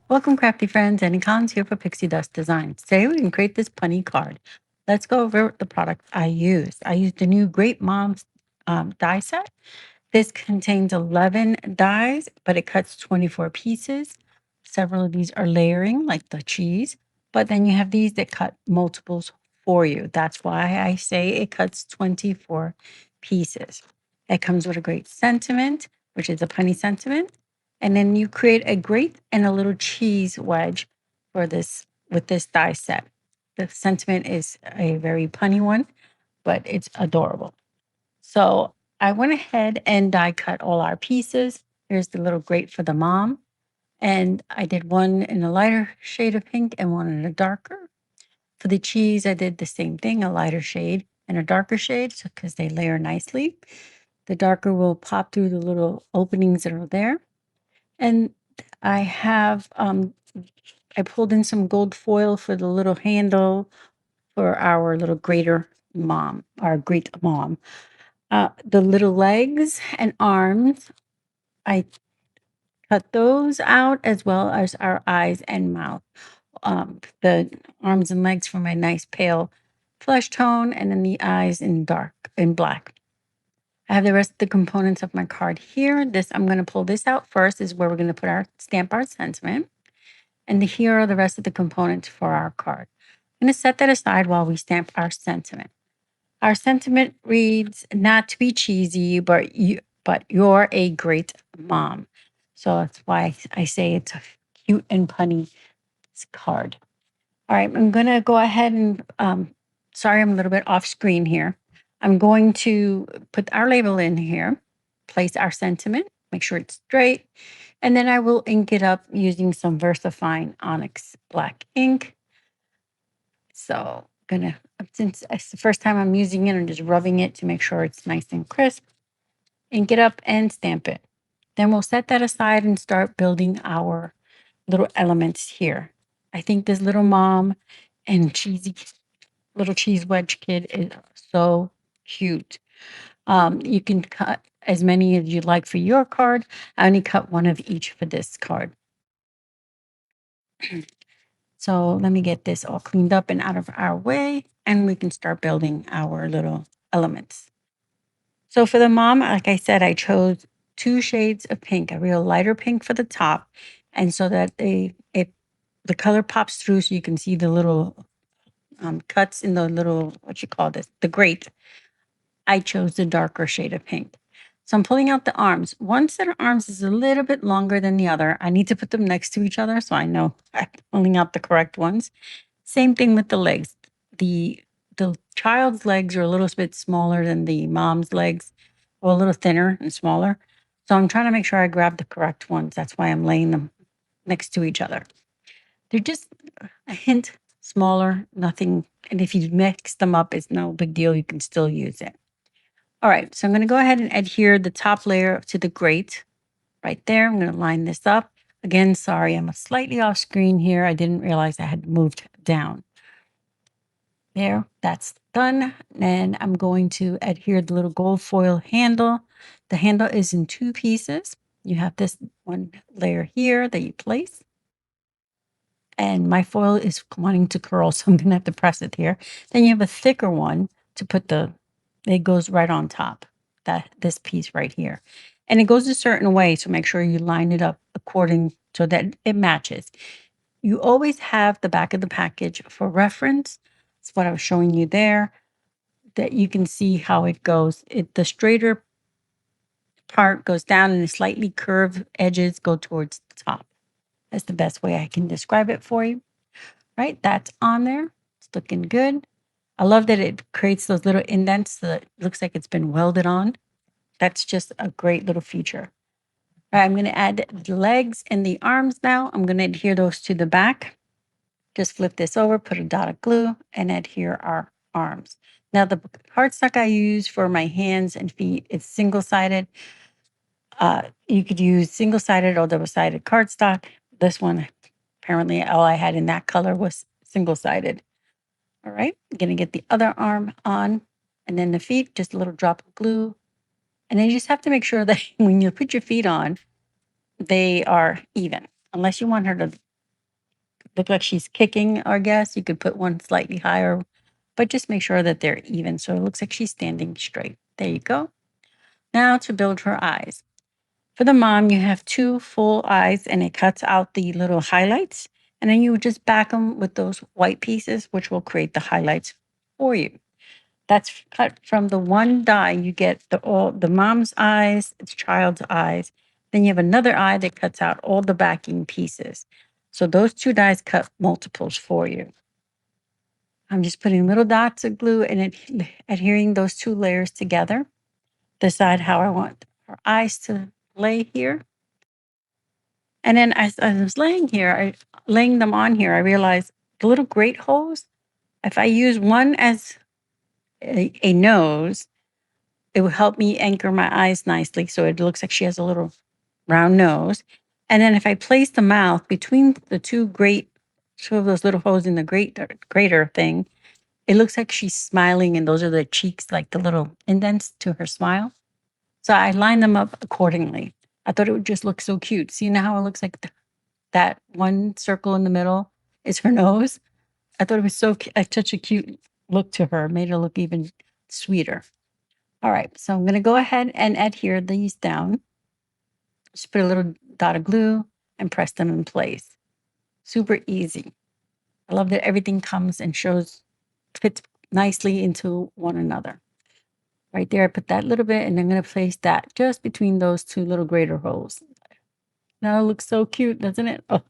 Welcome, Crafty Friends. Annie Collins here for Pixie Dust Designs. Today we can create this punny card. Let's go over the product I used. I used the new Grate Mom Die Set. This contains 11 dies, but it cuts 24 pieces. Several of these are layering, like the cheese, but then you have these that cut multiples for you. That's why I say it cuts 24 pieces. It comes with a great sentiment, which is a punny sentiment. And then you create a grate and a little cheese wedge for this with this die set. The sentiment is a very punny one, but it's adorable. So I went ahead and die cut all our pieces. Here's the little grate for the mom. And I did one in a lighter shade of pink and one in a darker. For the cheese, I did the same thing, a lighter shade and a darker shade because they layer nicely. The darker will pop through the little openings that are there. And I have, I pulled in some gold foil for the little handle for our little grater mom, our great mom. The little legs and arms, I cut those out as well as our eyes and mouth. The arms and legs for my nice pale flesh tone, and then the eyes in black. I have the rest of the components of my card here. I'm going to pull this out first. Is where we're going to stamp our sentiment. And here are the rest of the components for our card. I'm going to set that aside while we stamp our sentiment. Our sentiment reads, "Not to be cheesy, but you're a great mom." So that's why I say it's a cute and punny card. All right, I'm going to go ahead and, sorry, I'm a little bit off screen here. I'm going to put our label in here, place our sentiment, make sure it's straight, and then I will ink it up using some VersaFine Onyx black ink. So since it's the first time I'm using it, I'm just rubbing it to make sure it's nice and crisp. Ink it up and stamp it. Then we'll set that aside and start building our little elements here. I think this little mom and cheesy little cheese wedge kid is so cute. You can cut as many as you'd like for your card. I only cut one of each for this card. So let me get this all cleaned up and out of our way, and we can start building our little elements. So for the mom, like I said, I chose 2 shades of pink, a real lighter pink for the top, and so that the color pops through so you can see the little cuts in the little, what you call this, the grate. I chose the darker shade of pink. So I'm pulling out the arms. One set of arms is a little bit longer than the other. I need to put them next to each other so I know I'm pulling out the correct ones. Same thing with the legs. The child's legs are a little bit smaller than the mom's legs, or a little thinner and smaller. So I'm trying to make sure I grab the correct ones. That's why I'm laying them next to each other. They're just a hint smaller, nothing. And if you mix them up, it's no big deal. You can still use it. All right, so I'm going to go ahead and adhere the top layer to the grate right there. I'm going to line this up. Again, sorry, I'm slightly off screen here. I didn't realize I had moved down. There, that's done. And I'm going to adhere the little gold foil handle. The handle is in 2 pieces. You have this one layer here that you place. And my foil is wanting to curl, so I'm going to have to press it here. Then you have a thicker one to put it goes right on top, this piece right here. And it goes a certain way, so make sure you line it up according so that it matches. You always have the back of the package for reference. That's what I was showing you there, that you can see how it goes. The straighter part goes down and the slightly curved edges go towards the top. That's the best way I can describe it for you. Right, that's on there. It's looking good. I love that it creates those little indents so that it looks like it's been welded on. That's just a great little feature. All right, I'm going to add the legs and the arms now. I'm going to adhere those to the back. Just flip this over, put a dot of glue, and adhere our arms. Now, the cardstock I use for my hands and feet is single-sided. You could use single-sided or double-sided cardstock. This one, apparently all I had in that color was single-sided. All right, I'm going to get the other arm on, and then the feet, just a little drop of glue, And then you just have to make sure that when you put your feet on, they are even. Unless you want her to look like she's kicking, I guess you could put one slightly higher, but just make sure that they're even so it looks like she's standing straight. There you go. Now to build her eyes. For the mom, you have two full eyes and it cuts out the little highlights. And then you just back them with those white pieces, which will create the highlights for you. That's cut from the one die. You get the mom's eyes, its child's eyes. Then you have another eye that cuts out all the backing pieces. So those two dies cut multiples for you. I'm just putting little dots of glue and adhering those two layers together. Decide how I want her eyes to lay here. And then as I was laying them on here, I realized the little grate holes, if I use one as a nose, it will help me anchor my eyes nicely so it looks like she has a little round nose. And then if I place the mouth between the two of those little holes in the grater thing, it looks like she's smiling and those are the cheeks, like the little indents to her smile. So I line them up accordingly. I thought it would just look so cute. See now how it looks like that one circle in the middle is her nose? I thought it was such a cute look to her, made her look even sweeter. All right, so I'm going to go ahead and adhere these down. Just put a little dot of glue and press them in place. Super easy. I love that everything comes and fits nicely into one another. Right there, I put that little bit, and I'm going to place that just between those two little grater holes. Now it looks so cute, doesn't it? Oh.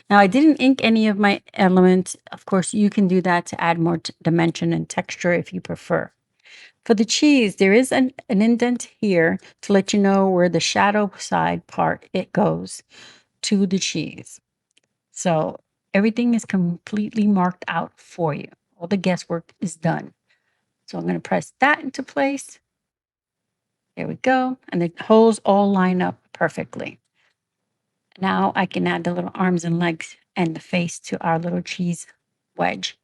Now I didn't ink any of my elements. Of course, you can do that to add more dimension and texture if you prefer. For the cheese, there is an indent here to let you know where the shadow side part it goes to the cheese. So everything is completely marked out for you. All the guesswork is done. So I'm going to press that into place. There we go. And the holes all line up perfectly. Now I can add the little arms and legs and the face to our little cheese wedge.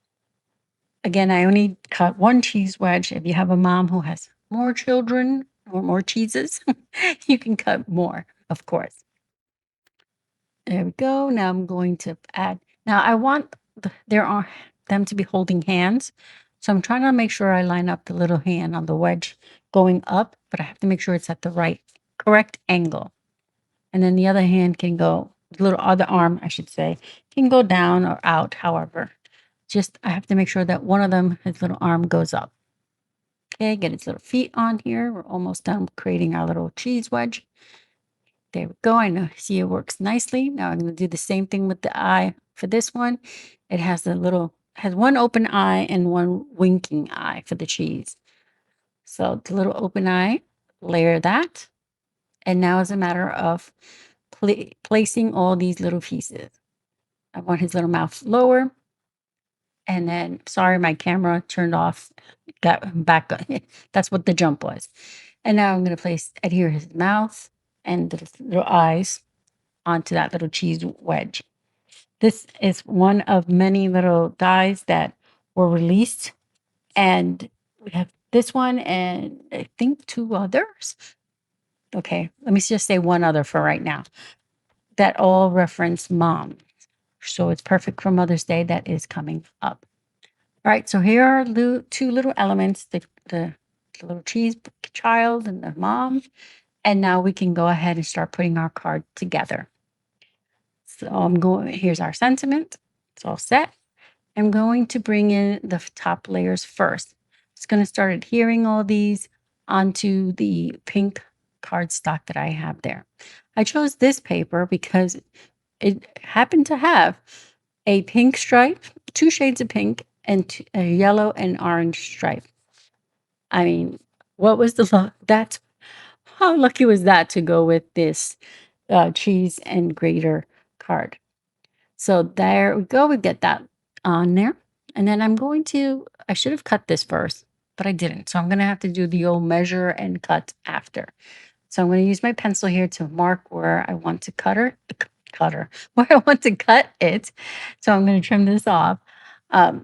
Again, I only cut one cheese wedge. If you have a mom who has more children or more cheeses, you can cut more, of course. There we go. Now I'm going to add. Now I want them to be holding hands. So I'm trying to make sure I line up the little hand on the wedge going up, but I have to make sure it's at the correct angle. And then the other hand can go, the little other arm, I should say, can go down or out, however. Just, I have to make sure that one of them, his little arm goes up. Okay, get its little feet on here. We're almost done creating our little cheese wedge. There we go. I know, see it works nicely. Now I'm going to do the same thing with the eye for this one. It has one open eye and one winking eye for the cheese. So the little open eye, layer that. And now it's a matter of placing all these little pieces. I want his little mouth lower. And then, sorry, my camera turned off, got back. That's what the jump was. And now I'm going to adhere his mouth and the little eyes onto that little cheese wedge. This is one of many little dies that were released. And we have this one and I think two others. Okay, let me just say one other for right now. That all reference mom. So it's perfect for Mother's Day that is coming up. All right, so here are two little elements, the little cheese child and the mom. And now we can go ahead and start putting our card together. So here's our sentiment. It's all set. I'm going to bring in the top layers first. It's going to start adhering all these onto the pink cardstock that I have there. I chose this paper because it happened to have a pink stripe, two shades of pink, and a yellow and orange stripe. I mean, what was how lucky was that to go with this cheese and grater card? So there we go. We get that on there. And then I should have cut this first, but I didn't. So I'm going to have to do the old measure and cut after. So I'm going to use my pencil here to mark where I want to where I want to cut it. So I'm going to trim this off. I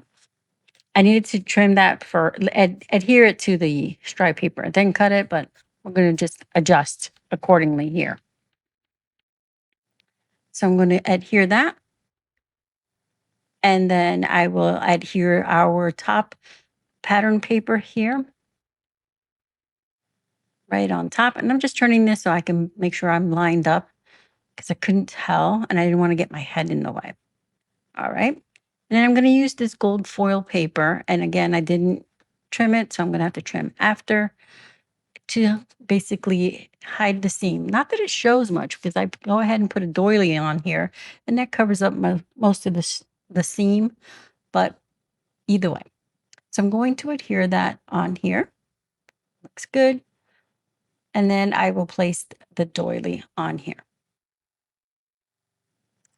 needed to trim that adhere it to the stripe paper and then cut it, but we're going to just adjust accordingly here. So I'm going to adhere that. And then I will adhere our top pattern paper here, right on top. And I'm just turning this so I can make sure I'm lined up because I couldn't tell and I didn't want to get my head in the way. All right. And then I'm going to use this gold foil paper. And again, I didn't trim it, so I'm going to have to trim after to basically hide the seam. Not that it shows much because I go ahead and put a doily on here and that covers up most of the seam, but either way. So I'm going to adhere that on here. Looks good. And then I will place the doily on here.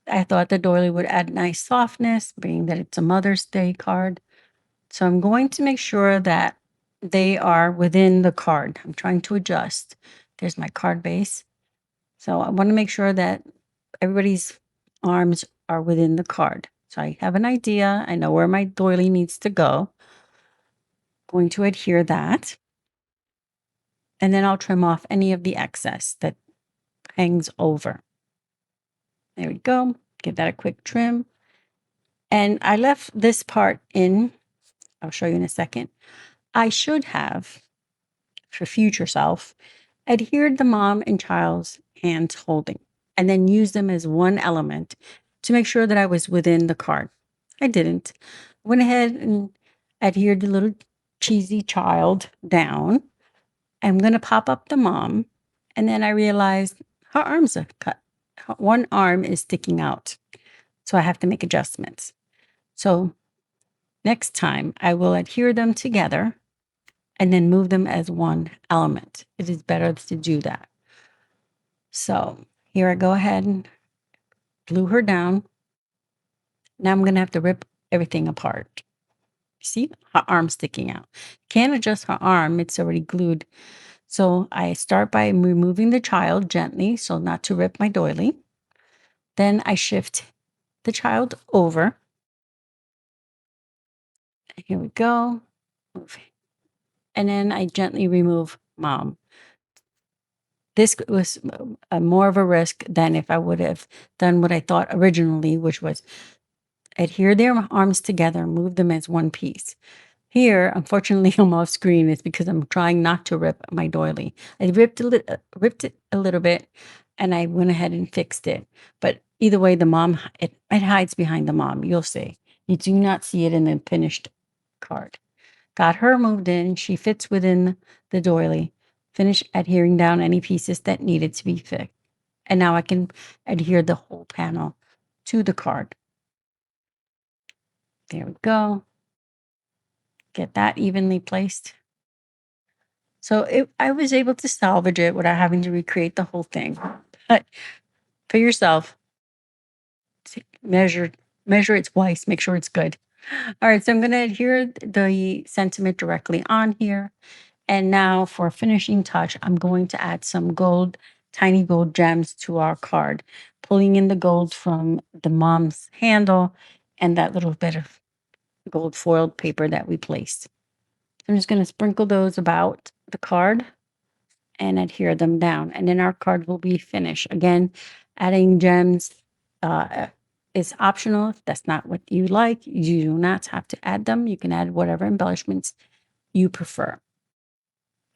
I thought the doily would add nice softness, being that it's a Mother's Day card. So I'm going to make sure that they are within the card. I'm trying to adjust. There's my card base. So I want to make sure that everybody's arms are within the card. So I have an idea. I know where my doily needs to go. Going to adhere that. And then I'll trim off any of the excess that hangs over. There we go. Give that a quick trim. And I left this part in. I'll show you in a second. I should have, for future self, adhered the mom and child's hands holding and then use them as one element to make sure that I was within the card. I didn't. Went ahead and adhered the little cheesy child down. I'm going to pop up the mom. And then I realized her arms are cut. One arm is sticking out. So I have to make adjustments. So next time I will adhere them together and then move them as one element. It is better to do that. So here I go ahead and glue her down. Now I'm going to have to rip everything apart. See her arm sticking out. Can't adjust her arm. It's already glued. So I start by removing the child gently so not to rip my doily. Then I shift the child over. Here we go. And then I gently remove mom. This was more of a risk than if I would have done what I thought originally, which was adhere their arms together, move them as one piece. Here, unfortunately, I'm off screen. It's because I'm trying not to rip my doily. I ripped it a little bit, and I went ahead and fixed it. But either way, the mom, it hides behind the mom. You'll see. You do not see it in the finished card. Got her moved in. She fits within the doily. Finish adhering down any pieces that needed to be fixed. And now I can adhere the whole panel to the card. There we go. Get that evenly placed. So I was able to salvage it without having to recreate the whole thing. But for yourself, measure it twice, make sure it's good. All right, so I'm going to adhere the sentiment directly on here. And now for a finishing touch, I'm going to add some gold, tiny gold gems to our card, pulling in the gold from the mom's handle and that little bit of gold foiled paper that we placed. I'm just going to sprinkle those about the card and adhere them down. And then our card will be finished. Again, adding gems is optional. If that's not what you like, you do not have to add them. You can add whatever embellishments you prefer.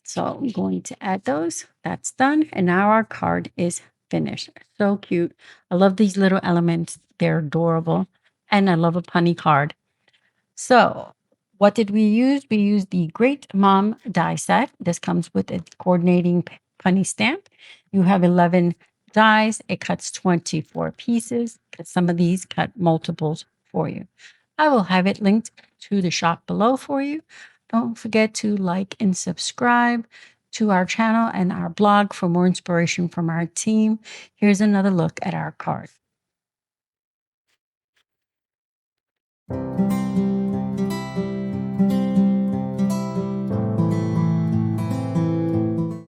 So I'm going to add those. That's done. And now our card is finished. So cute. I love these little elements. They're adorable. And I love a punny card. So what did we use? We used the Grate Mom Die Set. This comes with a coordinating punny stamp. You have 11 dies. It cuts 24 pieces because some of these cut multiples for you. I will have it linked to the shop below for you. Don't forget to like and subscribe to our channel and our blog for more inspiration from our team. Here's another look at our card.